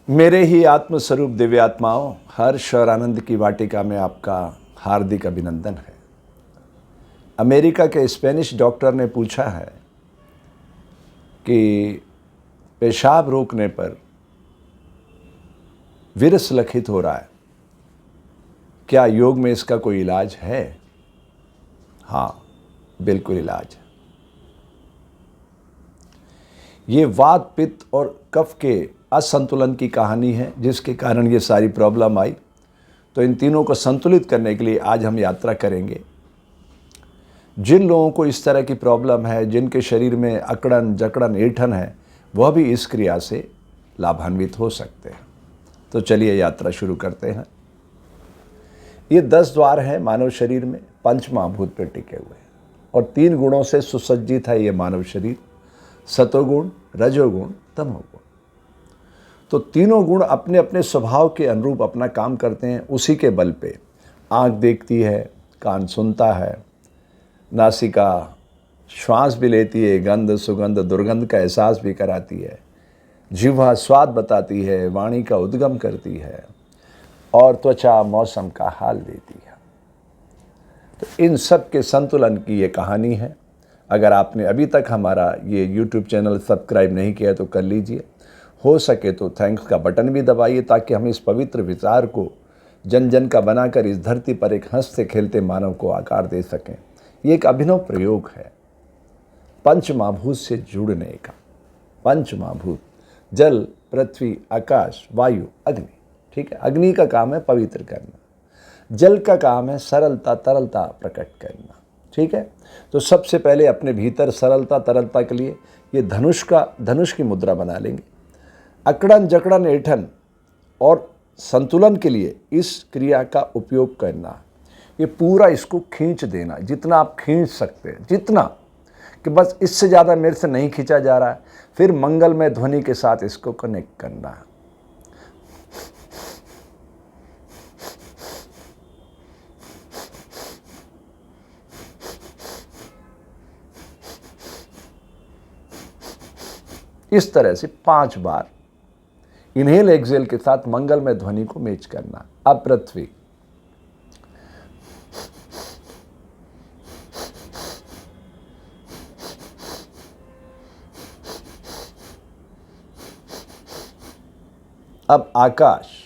मेरे ही आत्मस्वरूप दिव्यात्माओं, हर्ष और आनंद की वाटिका में आपका हार्दिक अभिनंदन है। अमेरिका के स्पेनिश डॉक्टर ने पूछा है कि पेशाब रोकने पर विरस लखित हो रहा है, क्या योग में इसका कोई इलाज है? हाँ, बिल्कुल इलाज है। ये वात, पित्त और कफ के असंतुलन की कहानी है, जिसके कारण ये सारी प्रॉब्लम आई। तो इन तीनों को संतुलित करने के लिए आज हम यात्रा करेंगे। जिन लोगों को इस तरह की प्रॉब्लम है, जिनके शरीर में अकड़न, जकड़न, ऐंठन है, वह भी इस क्रिया से लाभान्वित हो सकते हैं। तो चलिए यात्रा शुरू करते हैं। ये 10 द्वार हैं मानव शरीर में, पंच महाभूत पर टिके हुए, और 3 गुणों से सुसज्जित है ये मानव शरीर, सतोगुण, रजोगुण, तमोगुण। तो तीनों गुण अपने अपने स्वभाव के अनुरूप अपना काम करते हैं। उसी के बल पे आँख देखती है, कान सुनता है, नासिका श्वास भी लेती है, गंध, सुगंध, दुर्गंध का एहसास भी कराती है, जिह्वा स्वाद बताती है, वाणी का उद्गम करती है, और त्वचा मौसम का हाल देती है। तो इन सब के संतुलन की ये कहानी है। अगर आपने अभी तक हमारा ये यूट्यूब चैनल सब्सक्राइब नहीं किया तो कर लीजिए। हो सके तो थैंक्स का बटन भी दबाइए, ताकि हम इस पवित्र विचार को जन जन का बनाकर इस धरती पर एक हंसते खेलते मानव को आकार दे सकें। ये एक अभिनव प्रयोग है पंच महाभूत से जुड़ने का। पंच महाभूत जल, पृथ्वी, आकाश, वायु, अग्नि। ठीक है, अग्नि का काम है पवित्र करना, जल का काम है सरलता, तरलता प्रकट करना। ठीक है, तो सबसे पहले अपने भीतर सरलता, तरलता के लिए ये धनुष की मुद्रा बना लेंगे। अकड़न, जकड़न, ऐंठन और संतुलन के लिए इस क्रिया का उपयोग करना। ये पूरा इसको खींच देना, जितना आप खींच सकते हैं, जितना कि बस इससे ज़्यादा मेरे से नहीं खींचा जा रहा है। फिर मंगलमय ध्वनि के साथ इसको कनेक्ट करना है। इस तरह से 5 बार इनहेल एक्सेल के साथ मंगलमय ध्वनि को मैच करना। अब पृथ्वी, अब आकाश,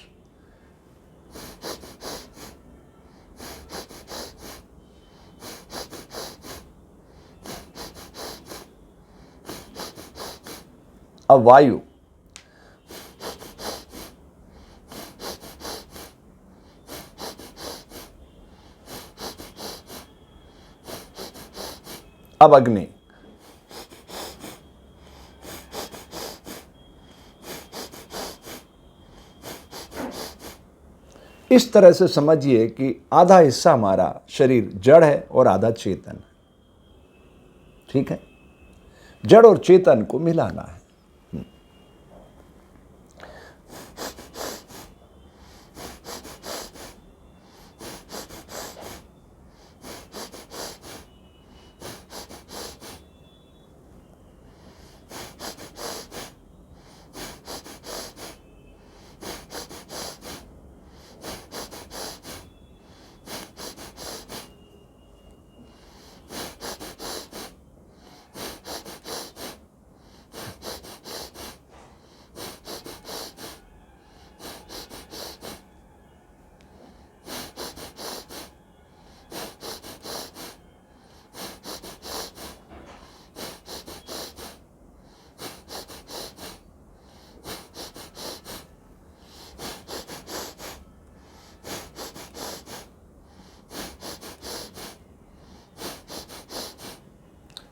अब वायु, अब अग्नि, इस तरह से समझिए कि आधा हिस्सा हमारा शरीर जड़ है और आधा चेतन है। ठीक है, जड़ और चेतन को मिलाना है।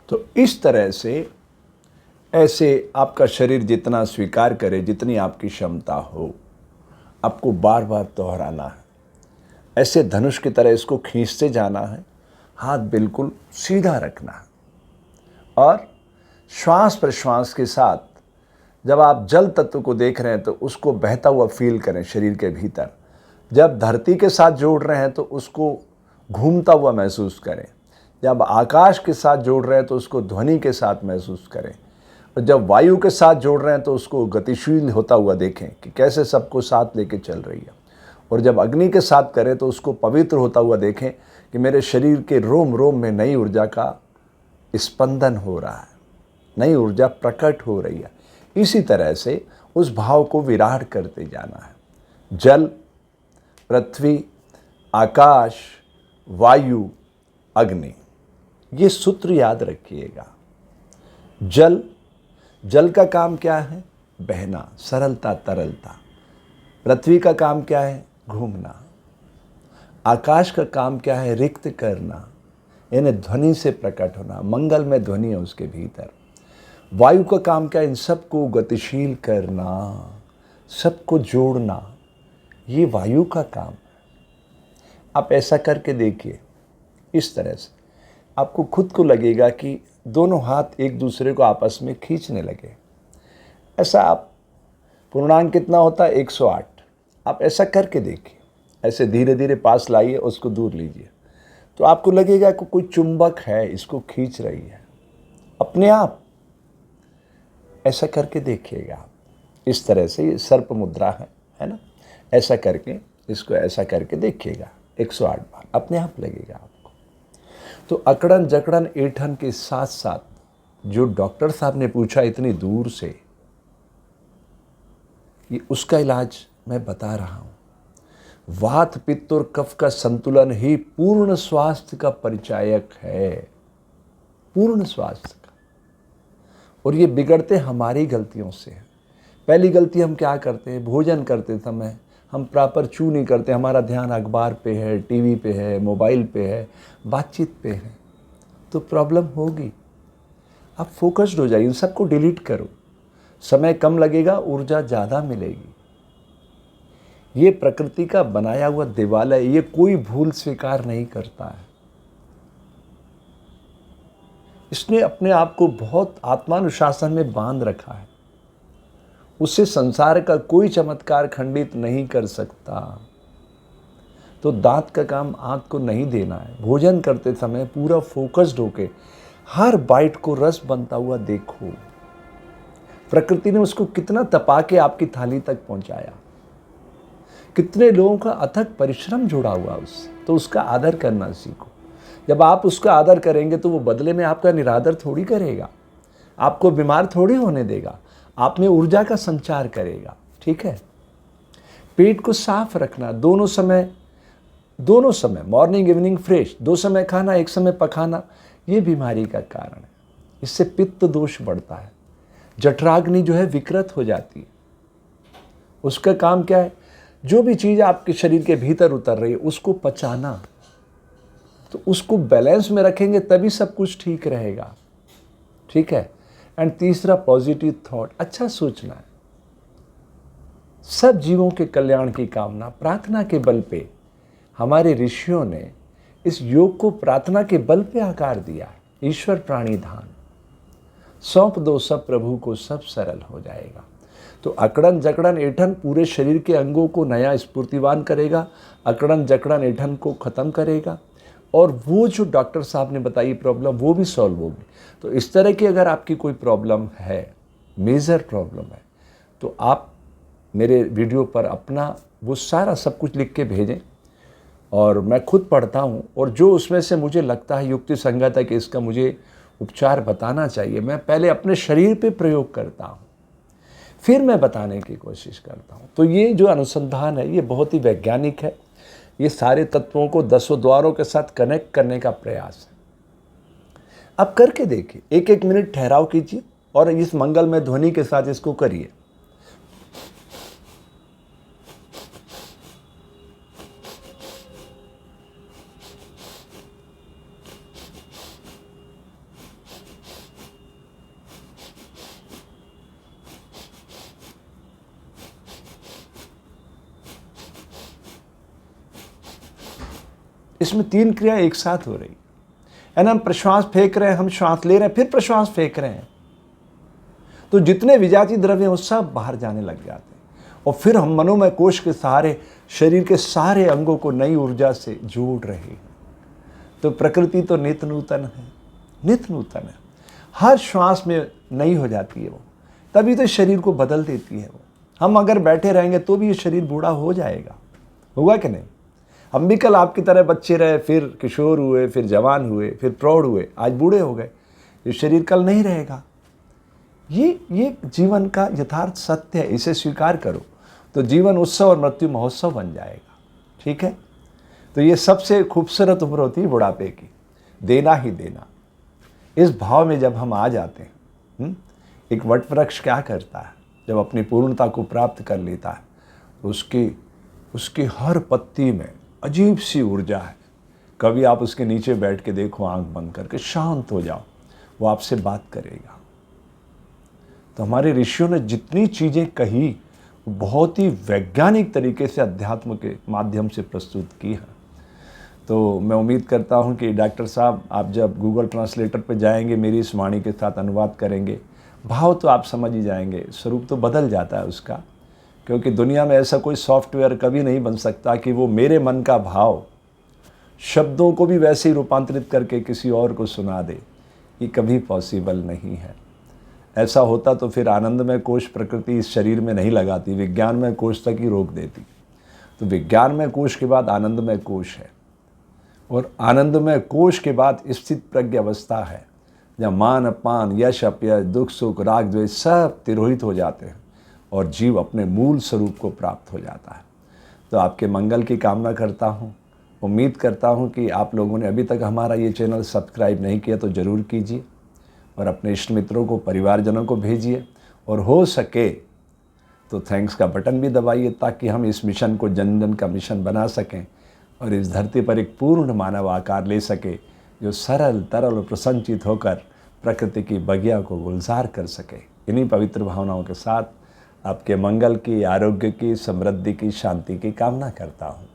तो इस तरह से ऐसे आपका शरीर जितना स्वीकार करे, जितनी आपकी क्षमता हो, आपको बार बार दोहराना है। ऐसे धनुष की तरह इसको खींचते जाना है। हाथ बिल्कुल सीधा रखना है, और श्वास प्रश्वास के साथ जब आप जल तत्व को देख रहे हैं तो उसको बहता हुआ फील करें शरीर के भीतर। जब धरती के साथ जोड़ रहे हैं तो उसको घूमता हुआ महसूस करें। जब आकाश के साथ जोड़ रहे हैं तो उसको ध्वनि के साथ महसूस करें। और जब वायु के साथ जोड़ रहे हैं तो उसको गतिशील होता हुआ देखें कि कैसे सबको साथ लेके चल रही है। और जब अग्नि के साथ करें तो उसको पवित्र होता हुआ देखें कि मेरे शरीर के रोम रोम में नई ऊर्जा का स्पंदन हो रहा है, नई ऊर्जा प्रकट हो रही है। इसी तरह से उस भाव को विराट करते जाना है। जल, पृथ्वी, आकाश, वायु, अग्नि, ये सूत्र याद रखिएगा। जल का काम क्या है? बहना, सरलता, तरलता। पृथ्वी का काम क्या है? घूमना। आकाश का काम क्या है? रिक्त करना, यानी ध्वनि से प्रकट होना, मंगल में ध्वनि है उसके भीतर। वायु का काम क्या है? इन सबको गतिशील करना, सबको जोड़ना, ये वायु का काम है। आप ऐसा करके देखिए, इस तरह से आपको खुद को लगेगा कि दोनों हाथ एक दूसरे को आपस में खींचने लगे। ऐसा आप, पूर्णांक कितना होता है? 108। आप ऐसा करके देखिए, ऐसे धीरे धीरे पास लाइए, उसको दूर लीजिए, तो आपको लगेगा कि कोई चुंबक है इसको खींच रही है अपने आप। ऐसा करके देखिएगा। इस तरह से ये सर्प मुद्रा है ना, ऐसा करके इसको ऐसा करके देखिएगा 108 बार, अपने आप लगेगा आपको। तो अकड़न जकड़न ऐंठन के साथ साथ जो डॉक्टर साहब ने पूछा इतनी दूर से, ये उसका इलाज मैं बता रहा हूँ। वात, पित्त और कफ का संतुलन ही पूर्ण स्वास्थ्य का परिचायक है, पूर्ण स्वास्थ्य का। और ये बिगड़ते हमारी गलतियों से है। पहली गलती हम क्या करते हैं? भोजन करते समय हम प्रॉपर चू नहीं करते, हमारा ध्यान अखबार पे है, टीवी पे है, मोबाइल पे है, बातचीत पे है, तो प्रॉब्लम होगी। आप फोकस्ड हो जाइए, इन सबको डिलीट करो, समय कम लगेगा, ऊर्जा ज़्यादा मिलेगी। ये प्रकृति का बनाया हुआ देवालय, ये कोई भूल स्वीकार नहीं करता है। इसने अपने आप को बहुत आत्मानुशासन में बांध रखा है, उससे संसार का कोई चमत्कार खंडित नहीं कर सकता। तो दांत का काम आंख को नहीं देना है। भोजन करते समय पूरा फोकस्ड होके हर बाइट को रस बनता हुआ देखो। प्रकृति ने उसको कितना तपा के आपकी थाली तक पहुंचाया, कितने लोगों का अथक परिश्रम जुड़ा हुआ उससे, तो उसका आदर करना सीखो। जब आप उसका आदर करेंगे तो वो बदले में आपका निरादर थोड़ी करेगा, आपको बीमार थोड़ी होने देगा, आप में ऊर्जा का संचार करेगा। ठीक है। पेट को साफ रखना, दोनों समय मॉर्निंग इवनिंग फ्रेश, 2 समय खाना, 1 समय पखाना, ये बीमारी का कारण है। इससे पित्त दोष बढ़ता है, जठराग्नि जो है विकृत हो जाती है। उसका काम क्या है? जो भी चीज़ आपके शरीर के भीतर उतर रही है उसको पचाना। तो उसको बैलेंस में रखेंगे तभी सब कुछ ठीक रहेगा। ठीक है। एंड तीसरा, पॉजिटिव थॉट, अच्छा सोचना है। सब जीवों के कल्याण की कामना प्रार्थना के बल पे, हमारे ऋषियों ने इस योग को प्रार्थना के बल पे आकार दिया है। ईश्वर प्राणी धान, सौंप दो सब प्रभु को, सब सरल हो जाएगा। तो अकड़न जकड़न ऐंठन पूरे शरीर के अंगों को नया स्फूर्तिवान करेगा, अकड़न जकड़न ऐंठन को ख़त्म करेगा, और वो जो डॉक्टर साहब ने बताई प्रॉब्लम वो भी सॉल्व होगी। तो इस तरह की अगर आपकी कोई प्रॉब्लम है, मेजर प्रॉब्लम है, तो आप मेरे वीडियो पर अपना वो सारा सब कुछ लिख के भेजें, और मैं खुद पढ़ता हूँ, और जो उसमें से मुझे लगता है युक्ति संगत है कि इसका मुझे उपचार बताना चाहिए, मैं पहले अपने शरीर पे प्रयोग करता हूँ, फिर मैं बताने की कोशिश करता हूँ। तो ये जो अनुसंधान है ये बहुत ही वैज्ञानिक है। ये सारे तत्वों को 10 द्वारों के साथ कनेक्ट करने का प्रयास है। अब करके देखिए, 1-1 मिनट ठहराव कीजिए और इस मंगलमय ध्वनि के साथ इसको करिए। इसमें 3 क्रिया एक साथ हो रही है ना। हम प्रश्वास फेंक रहे हैं, हम श्वास ले रहे हैं, फिर प्रश्वास फेंक रहे हैं, तो जितने विजातीय द्रव्य हैं वो सब बाहर जाने लग जाते हैं, और फिर हम मनोमय कोश के सहारे शरीर के सारे अंगों को नई ऊर्जा से जोड़ रहे हैं। तो प्रकृति तो नित्य नूतन है, नित्य नूतन है। हर श्वास में नहीं हो जाती है वो, तभी तो शरीर को बदल देती है वो। हम अगर बैठे रहेंगे तो भी ये शरीर बूढ़ा हो जाएगा, होगा कि नहीं? हम भी कल आपकी तरह बच्चे रहे, फिर किशोर हुए, फिर जवान हुए, फिर प्रौढ़ हुए, आज बूढ़े हो गए। ये शरीर कल नहीं रहेगा। ये जीवन का यथार्थ सत्य है, इसे स्वीकार करो तो जीवन उत्सव और मृत्यु महोत्सव बन जाएगा। ठीक है? तो ये सबसे खूबसूरत उम्र होती है बुढ़ापे की, देना ही देना। इस भाव में जब हम आ जाते हैं, एक वट वृक्ष क्या करता है जब अपनी पूर्णता को प्राप्त कर लेता है, तो उसकी हर पत्ती में अजीब सी ऊर्जा है। कभी आप उसके नीचे बैठ के देखो, आंख बंद करके शांत हो जाओ, वो आपसे बात करेगा। तो हमारे ऋषियों ने जितनी चीज़ें कही वो बहुत ही वैज्ञानिक तरीके से अध्यात्म के माध्यम से प्रस्तुत की है। तो मैं उम्मीद करता हूं कि डॉक्टर साहब आप जब गूगल ट्रांसलेटर पर जाएंगे, मेरी इस वाणी के साथ अनुवाद करेंगे, भाव तो आप समझ ही जाएंगे, स्वरूप तो बदल जाता है उसका। क्योंकि दुनिया में ऐसा कोई सॉफ्टवेयर कभी नहीं बन सकता कि वो मेरे मन का भाव शब्दों को भी वैसे ही रूपांतरित करके किसी और को सुना दे। ये कभी पॉसिबल नहीं है। ऐसा होता तो फिर आनंदमय कोश प्रकृति इस शरीर में नहीं लगाती, विज्ञानमय कोश तक ही रोक देती। तो विज्ञानमय कोश के बाद आनंदमय कोश है, और आनंदमय कोश के बाद स्थित प्रज्ञ अवस्था है, जहाँ मान अपमान, यश अपयश, दुख सुख, राग द्वेष सब तिरोहित हो जाते हैं और जीव अपने मूल स्वरूप को प्राप्त हो जाता है। तो आपके मंगल की कामना करता हूँ। उम्मीद करता हूँ कि आप लोगों ने अभी तक हमारा ये चैनल सब्सक्राइब नहीं किया तो ज़रूर कीजिए, और अपने इष्ट मित्रों को, परिवारजनों को भेजिए, और हो सके तो थैंक्स का बटन भी दबाइए, ताकि हम इस मिशन को जन जन का मिशन बना सकें और इस धरती पर एक पूर्ण मानव आकार ले सके, जो सरल, तरल और प्रसन्नचित होकर प्रकृति की बगिया को गुलजार कर सके। इन्हीं पवित्र भावनाओं के साथ आपके मंगल की, आरोग्य की, समृद्धि की, शांति की कामना करता हूँ।